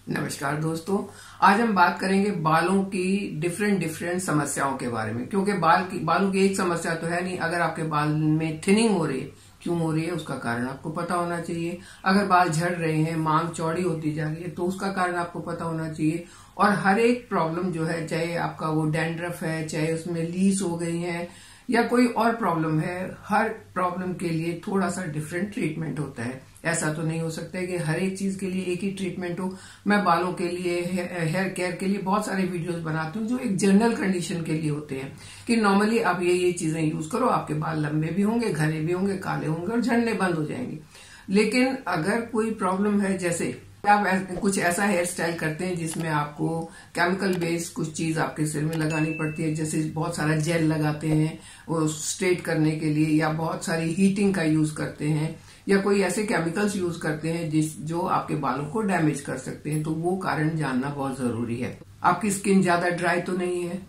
नमस्कार दोस्तों, आज हम बात करेंगे बालों की डिफरेंट समस्याओं के बारे में। क्योंकि बालों की एक समस्या तो है नहीं। अगर आपके बाल में थिनिंग हो रही है, क्यों हो रही है उसका कारण आपको पता होना चाहिए। अगर बाल झड़ रहे हैं, मांग चौड़ी होती जा रही है, तो उसका कारण आपको पता होना चाहिए। और हर एक प्रॉब्लम जो है, चाहे आपका वो डैंड्रफ है, चाहे उसमें लीस हो गई है या कोई और प्रॉब्लम है, हर प्रॉब्लम के लिए थोड़ा सा डिफरेंट ट्रीटमेंट होता है। ऐसा तो नहीं हो सकता है कि हर एक चीज के लिए एक ही ट्रीटमेंट हो। मैं बालों के लिए, हेयर केयर के लिए बहुत सारे वीडियोस बनाती हूँ जो एक जनरल कंडीशन के लिए होते हैं कि नॉर्मली आप ये चीजें यूज करो, आपके बाल लंबे भी होंगे, घने भी होंगे, काले होंगे और झड़ने बंद हो जाएंगे। लेकिन अगर कोई प्रॉब्लम है, जैसे आप कुछ ऐसा हेयर स्टाइल करते हैं जिसमें आपको केमिकल बेस्ड कुछ चीज आपके सिर में लगानी पड़ती है, जैसे बहुत सारा जेल लगाते हैं वो स्ट्रेट करने के लिए, या बहुत सारी हीटिंग का यूज करते हैं, या कोई ऐसे केमिकल्स यूज करते हैं जो आपके बालों को डैमेज कर सकते हैं, तो वो कारण जानना बहुत जरूरी है। आपकी स्किन ज्यादा ड्राई तो नहीं है,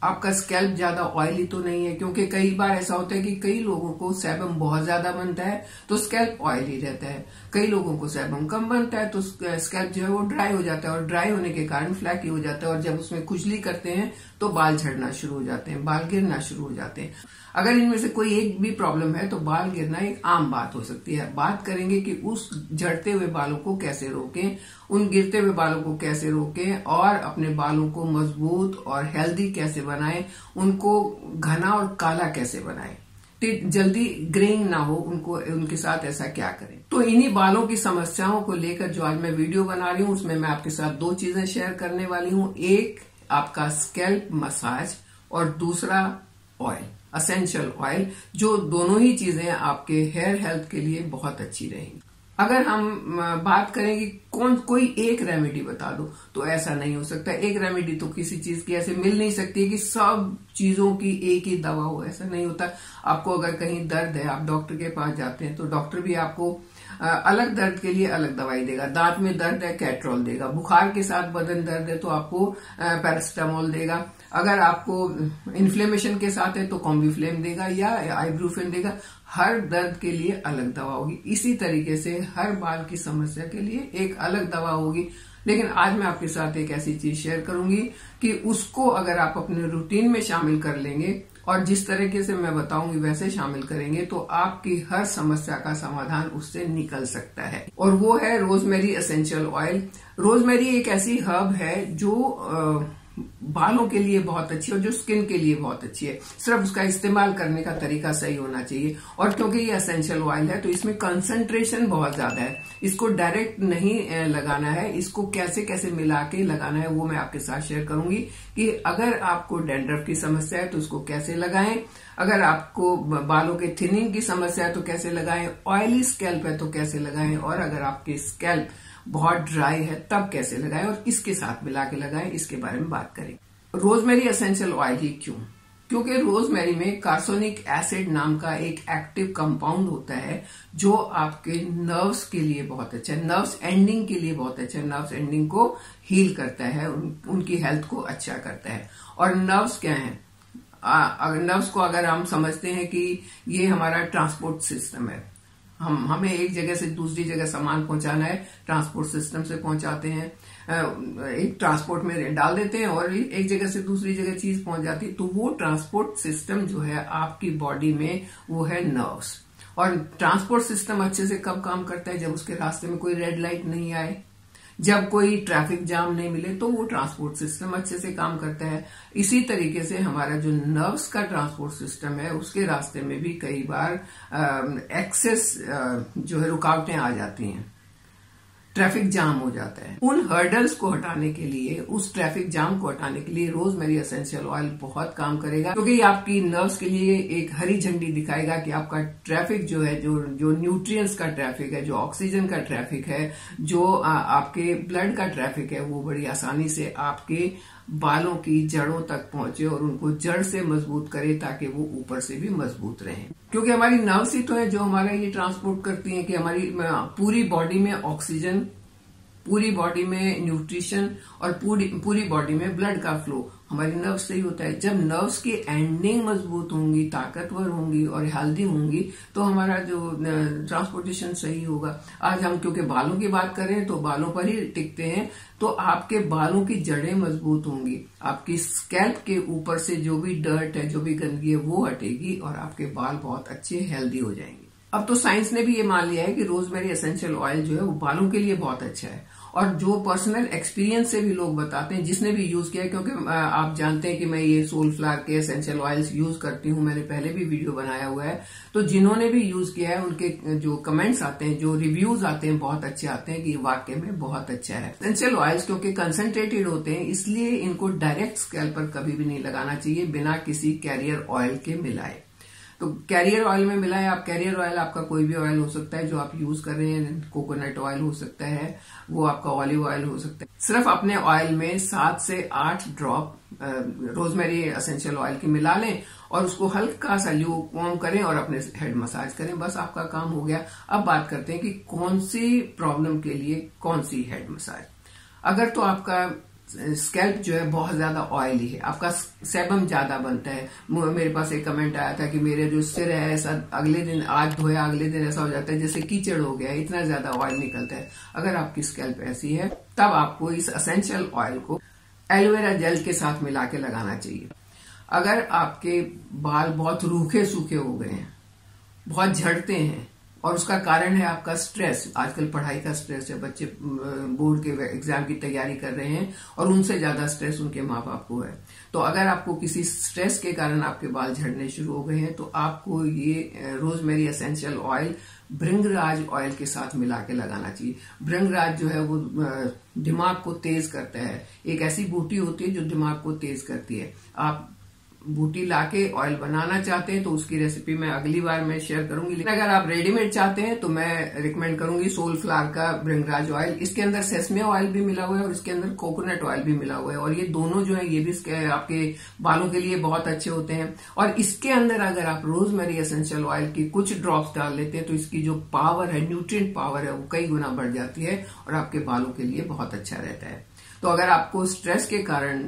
आपका स्कैल्प ज्यादा ऑयली तो नहीं है। क्योंकि कई बार ऐसा होता है कि कई लोगों को सेबम बहुत ज्यादा बनता है तो स्कैल्प ऑयली रहता है, कई लोगों को सेबम कम बनता है तो स्कैल्प जो है वो ड्राई हो जाता है, और ड्राई होने के कारण फ्लैकी हो जाता है, और जब उसमें खुजली करते हैं तो बाल झड़ना शुरू हो जाते हैं, बाल गिरना शुरू हो जाते हैं। अगर इनमें से कोई एक भी प्रॉब्लम है तो बाल गिरना एक आम बात हो सकती है। बात करेंगे कि उस झड़ते हुए बालों को कैसे रोकें, उन गिरते हुए बालों को कैसे रोकें, और अपने बालों को मजबूत और हेल्दी कैसे बनाएं, उनको घना और काला कैसे बनाएं, जल्दी ग्रेइंग ना हो उनको, उनके साथ ऐसा क्या करें। तो इन्हीं बालों की समस्याओं को लेकर जो आज मैं वीडियो बना रही हूँ, उसमें मैं आपके साथ दो चीजें शेयर करने वाली हूँ। एक आपका स्कैल्प मसाज और दूसरा ऑयल, एसेंशियल ऑयल, जो दोनों ही चीजें आपके हेयर हेल्थ के लिए बहुत अच्छी रहेंगी। अगर हम बात करें कि कोई एक रेमेडी बता दो, तो ऐसा नहीं हो सकता। एक रेमेडी तो किसी चीज की ऐसे मिल नहीं सकती है कि सब चीजों की एक ही दवा हो, ऐसा नहीं होता। आपको अगर कहीं दर्द है, आप डॉक्टर के पास जाते हैं तो डॉक्टर भी आपको अलग दर्द के लिए अलग दवाई देगा। दांत में दर्द है, कैट्रोल देगा। बुखार के साथ बदन दर्द है तो आपको पैरासिटामोल देगा। अगर आपको इन्फ्लेमेशन के साथ है तो कॉम्बिफ्लेम देगा या आइब्रूफेन देगा। हर दर्द के लिए अलग दवा होगी। इसी तरीके से हर बाल की समस्या के लिए एक अलग दवा होगी। लेकिन आज मैं आपके साथ एक ऐसी चीज शेयर करूंगी कि उसको अगर आप अपने रूटीन में शामिल कर लेंगे और जिस तरीके से मैं बताऊंगी वैसे शामिल करेंगे, तो आपकी हर समस्या का समाधान उससे निकल सकता है। और वो है रोजमेरी एसेंशियल ऑयल। रोजमेरी एक ऐसी हर्ब है जो बालों के लिए बहुत अच्छी है और जो स्किन के लिए बहुत अच्छी है। सिर्फ उसका इस्तेमाल करने का तरीका सही होना चाहिए। और क्योंकि ये एसेंशियल ऑयल है तो इसमें कंसंट्रेशन बहुत ज्यादा है। इसको डायरेक्ट नहीं लगाना है, इसको कैसे कैसे मिला के लगाना है वो मैं आपके साथ शेयर करूंगी कि अगर आपको डैंड्रफ की समस्या है तो उसको कैसे लगाएं, अगर आपको बालों के थिनिंग की समस्या है तो कैसे लगाएं, ऑयली स्कैल्प है तो कैसे लगाएं, और अगर आपके स्कैल्प बहुत ड्राई है तब कैसे लगाएं और किसके साथ मिला के लगाएं, इसके बारे में बात करें। रोजमेरी एसेंशियल ऑयल ही क्यों? क्योंकि रोजमेरी में कार्सोनिक एसिड नाम का एक एक्टिव कंपाउंड होता है जो आपके नर्व्स के लिए बहुत अच्छा है, नर्व्स एंडिंग के लिए बहुत अच्छा है, नर्व्स एंडिंग को हील करता है, उनकी हेल्थ को अच्छा करता है। और नर्व्स क्या है? नर्व्स को अगर हम समझते हैं कि ये हमारा ट्रांसपोर्ट सिस्टम है, हमें एक जगह से दूसरी जगह सामान पहुंचाना है, ट्रांसपोर्ट सिस्टम से पहुंचाते हैं, एक ट्रांसपोर्ट में डाल देते हैं और एक जगह से दूसरी जगह चीज पहुंच जाती है। तो वो ट्रांसपोर्ट सिस्टम जो है आपकी बॉडी में, वो है नर्व्स। और ट्रांसपोर्ट सिस्टम अच्छे से कब काम करता है? जब उसके रास्ते में कोई रेड लाइट नहीं आए, जब कोई ट्रैफिक जाम नहीं मिले, तो वो ट्रांसपोर्ट सिस्टम अच्छे से काम करता है। इसी तरीके से हमारा जो नर्व्स का ट्रांसपोर्ट सिस्टम है, उसके रास्ते में भी कई बार एक्सेस जो है रुकावटें आ जाती हैं, ट्रैफिक जाम हो जाता है। उन हर्डल्स को हटाने के लिए, उस ट्रैफिक जाम को हटाने के लिए रोजमेरी एसेंशियल ऑयल बहुत काम करेगा। क्योंकि ये आपकी नर्व्स के लिए एक हरी झंडी दिखाएगा कि आपका ट्रैफिक जो है, जो न्यूट्रिएंट्स का ट्रैफिक है, जो ऑक्सीजन का ट्रैफिक है, जो आपके ब्लड का ट्रैफिक है, वो बड़ी आसानी से आपके बालों की जड़ों तक पहुंचे और उनको जड़ से मजबूत करे, ताकि वो ऊपर से भी मजबूत रहें। क्योंकि हमारी नर्व्स ही तो है जो हमारा ये ट्रांसपोर्ट करती हैं कि हमारी पूरी बॉडी में ऑक्सीजन पूरी बॉडी में न्यूट्रिशन और पूरी बॉडी में ब्लड का फ्लो, हमारी नर्व्स से ही होता है। जब नर्व्स की एंडिंग मजबूत होंगी, ताकतवर होंगी और हेल्दी होंगी तो हमारा जो ट्रांसपोर्टेशन सही होगा। आज हम क्योंकि बालों की बात करें तो बालों पर ही टिकते हैं, तो आपके बालों की जड़ें मजबूत होंगी, आपकी स्कैल्प के ऊपर से जो भी डर्ट है, जो भी गंदगी है वो हटेगी और आपके बाल बहुत अच्छे हेल्दी हो जाएंगे। अब तो साइंस ने भी ये मान लिया है कि रोजमेरी एसेंशियल ऑयल जो है वो बालों के लिए बहुत अच्छा है, और जो पर्सनल एक्सपीरियंस से भी लोग बताते हैं जिसने भी यूज किया है, क्योंकि आप जानते हैं कि मैं ये सोलफ्लावर के एसेंशियल ऑयल्स यूज करती हूँ, मैंने पहले भी वीडियो बनाया हुआ है, तो जिन्होंने भी यूज किया है उनके जो कमेंट्स आते हैं, जो रिव्यूज आते हैं, बहुत अच्छे आते हैं कि वाकई में बहुत अच्छा है। एसेंशियल ऑयल्स क्योंकि कंसंट्रेटेड होते हैं इसलिए इनको डायरेक्ट स्कैल्प पर कभी भी नहीं लगाना चाहिए बिना किसी कैरियर ऑयल के मिलाए। तो कैरियर ऑयल में मिला है, आप कैरियर ऑयल आपका कोई भी ऑयल हो सकता है जो आप यूज कर रहे हैं, कोकोनट ऑयल हो सकता है, वो आपका ऑलिव ऑयल हो सकता है। सिर्फ अपने ऑयल में 7 से 8 ड्रॉप रोजमेरी एसेंशियल ऑयल की मिला लें और उसको हल्का सा ल्यूकवार्म करें और अपने हेड मसाज करें, बस आपका काम हो गया। अब बात करते हैं कि कौन सी प्रॉब्लम के लिए कौन सी हेड मसाज। अगर तो आपका स्कैल्प जो है बहुत ज्यादा ऑयली है, आपका सेबम ज्यादा बनता है, मेरे पास एक कमेंट आया था कि मेरे जो सिर है ऐसा अगले दिन आज धोया अगले दिन ऐसा हो जाता है जैसे कीचड़ हो गया है, इतना ज्यादा ऑयल निकलता है। अगर आपकी स्कैल्प ऐसी है तब आपको इस एसेंशियल ऑयल को एलोवेरा जेल के साथ मिला के लगाना चाहिए। अगर आपके बाल बहुत रूखे सूखे हो गए हैं, बहुत झड़ते हैं और उसका कारण है आपका स्ट्रेस, आजकल पढ़ाई का स्ट्रेस है, बच्चे बोर्ड के एग्जाम की तैयारी कर रहे हैं और उनसे ज्यादा स्ट्रेस उनके माँ बाप को है, तो अगर आपको किसी स्ट्रेस के कारण आपके बाल झड़ने शुरू हो गए हैं तो आपको ये रोजमेरी एसेंशियल ऑयल भृंगराज ऑयल के साथ मिला के लगाना चाहिए। भृंगराज जो है वो दिमाग को तेज करता है, एक ऐसी बूटी होती है जो दिमाग को तेज करती है। आप बूटी लाके ऑयल बनाना चाहते हैं तो उसकी रेसिपी मैं अगली बार मैं शेयर करूंगी, लेकिन अगर आप रेडीमेड चाहते हैं तो मैं रिकमेंड करूंगी सोलफ्लावर का भृंगराज ऑयल। इसके अंदर सेसमे ऑयल भी मिला हुआ है और इसके अंदर कोकोनट ऑयल भी मिला हुआ है, और ये दोनों जो है ये भी आपके बालों के लिए बहुत अच्छे होते हैं। और इसके अंदर अगर आप रोजमेरी एसेंशियल ऑयल की कुछ ड्रॉप्स डाल लेते हैं तो इसकी जो पावर है, न्यूट्रिएंट पावर है, वो कई गुना बढ़ जाती है और आपके बालों के लिए बहुत अच्छा रहता है। तो अगर आपको स्ट्रेस के कारण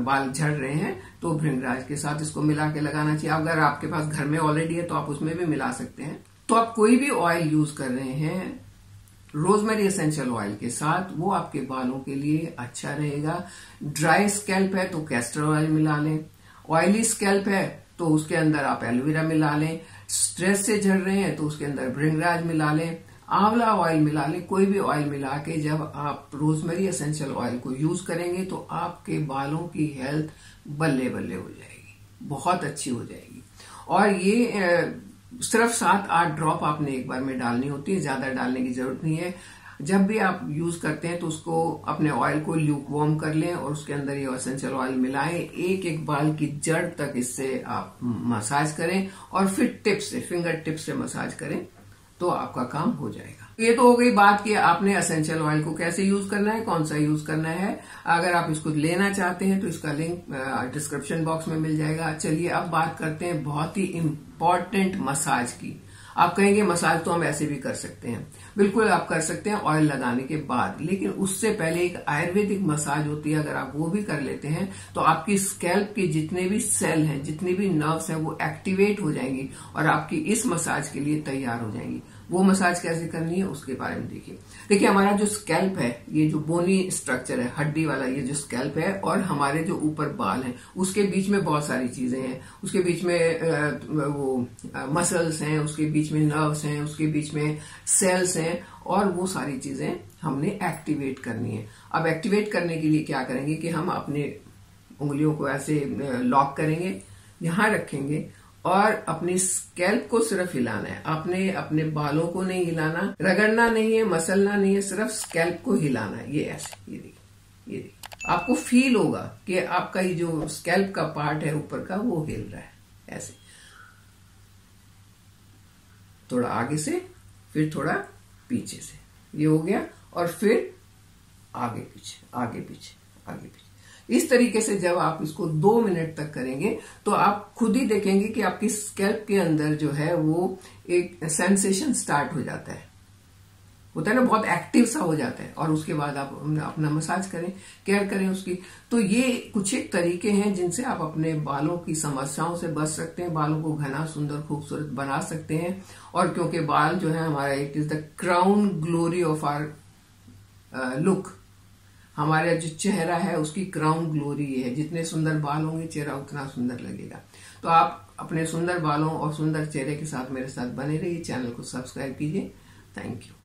बाल झड़ रहे हैं तो भृंगराज के साथ इसको मिला के लगाना चाहिए। अगर आपके पास घर में ऑलरेडी है तो आप उसमें भी मिला सकते हैं। तो आप कोई भी ऑयल यूज कर रहे हैं रोजमेरी एसेंशियल ऑयल के साथ, वो आपके बालों के लिए अच्छा रहेगा। ड्राई स्कैल्प है तो कैस्टर ऑयल मिला लें, ऑयली स्कैल्प है तो उसके अंदर आप एलोवेरा मिला लें, स्ट्रेस से झड़ रहे हैं तो उसके अंदर भृंगराज मिला लें, आंवला ऑयल मिला लें, कोई भी ऑयल मिला के जब आप रोजमेरी एसेंशियल ऑयल को यूज करेंगे तो आपके बालों की हेल्थ बल्ले बल्ले हो जाएगी, बहुत अच्छी हो जाएगी। और ये सिर्फ 7-8 ड्रॉप आपने एक बार में डालनी होती है, ज्यादा डालने की जरूरत नहीं है। जब भी आप यूज करते हैं तो उसको अपने ऑयल को ल्यूकवार्म कर लें और उसके अंदर ये एसेंशियल ऑयल मिलाएं, एक एक बाल की जड़ तक इससे आप मसाज करें और फिर टिप से, फिंगर टिप से मसाज करें तो आपका काम हो जाएगा। ये तो हो गई बात कि आपने एसेंशियल ऑयल को कैसे यूज करना है, कौन सा यूज करना है। अगर आप इसको लेना चाहते हैं तो इसका लिंक डिस्क्रिप्शन बॉक्स में मिल जाएगा। चलिए अब बात करते हैं बहुत ही इम्पोर्टेंट मसाज की। आप कहेंगे मसाज तो हम ऐसे भी कर सकते हैं, बिल्कुल आप कर सकते हैं ऑयल लगाने के बाद, लेकिन उससे पहले एक आयुर्वेदिक मसाज होती है। अगर आप वो भी कर लेते हैं तो आपकी स्कैल्प के जितने भी सेल हैं, जितने भी नर्व्स हैं, वो एक्टिवेट हो जाएंगी और आपकी इस मसाज के लिए तैयार हो जाएंगी। वो मसाज कैसे करनी है उसके बारे में देखिए हमारा जो स्कैल्प है, ये जो बोनी स्ट्रक्चर है, हड्डी वाला ये जो स्कैल्प है, और हमारे जो ऊपर बाल हैं उसके बीच में बहुत सारी चीजें हैं। उसके बीच में वो मसल्स हैं, उसके बीच में नर्व्स हैं, उसके बीच में सेल्स हैं, और वो सारी चीजें हमने एक्टिवेट करनी है। अब एक्टिवेट करने के लिए क्या करेंगे कि हम अपने उंगलियों को ऐसे लॉक करेंगे, यहां रखेंगे और अपनी स्कैल्प को सिर्फ हिलाना है। आपने अपने बालों को नहीं हिलाना, रगड़ना नहीं है, मसलना नहीं है, सिर्फ स्कैल्प को हिलाना है। ये ऐसे, ये देखिए आपको फील होगा कि आपका ये जो स्कैल्प का पार्ट है ऊपर का वो हिल रहा है। ऐसे थोड़ा आगे से, फिर थोड़ा पीछे से, ये हो गया, और फिर आगे पीछे, आगे पीछे, आगे पीछे। इस तरीके से जब आप इसको 2 मिनट तक करेंगे तो आप खुद ही देखेंगे कि आपकी स्कैल्प के अंदर जो है वो एक सेंसेशन स्टार्ट हो जाता है। होता है ना, बहुत एक्टिव सा हो जाता है, और उसके बाद आप अपना मसाज करें, केयर करें उसकी। तो ये कुछ एक तरीके हैं जिनसे आप अपने बालों की समस्याओं से बच सकते हैं, बालों को घना, सुंदर, खूबसूरत बना सकते हैं। और क्योंकि बाल जो है हमारा, it is the crown glory of our look, हमारा जो चेहरा है उसकी क्राउन ग्लोरी ये है। जितने सुंदर बाल होंगे चेहरा उतना सुंदर लगेगा। तो आप अपने सुंदर बालों और सुंदर चेहरे के साथ मेरे साथ बने रहिए, चैनल को सब्सक्राइब कीजिए। Thank you.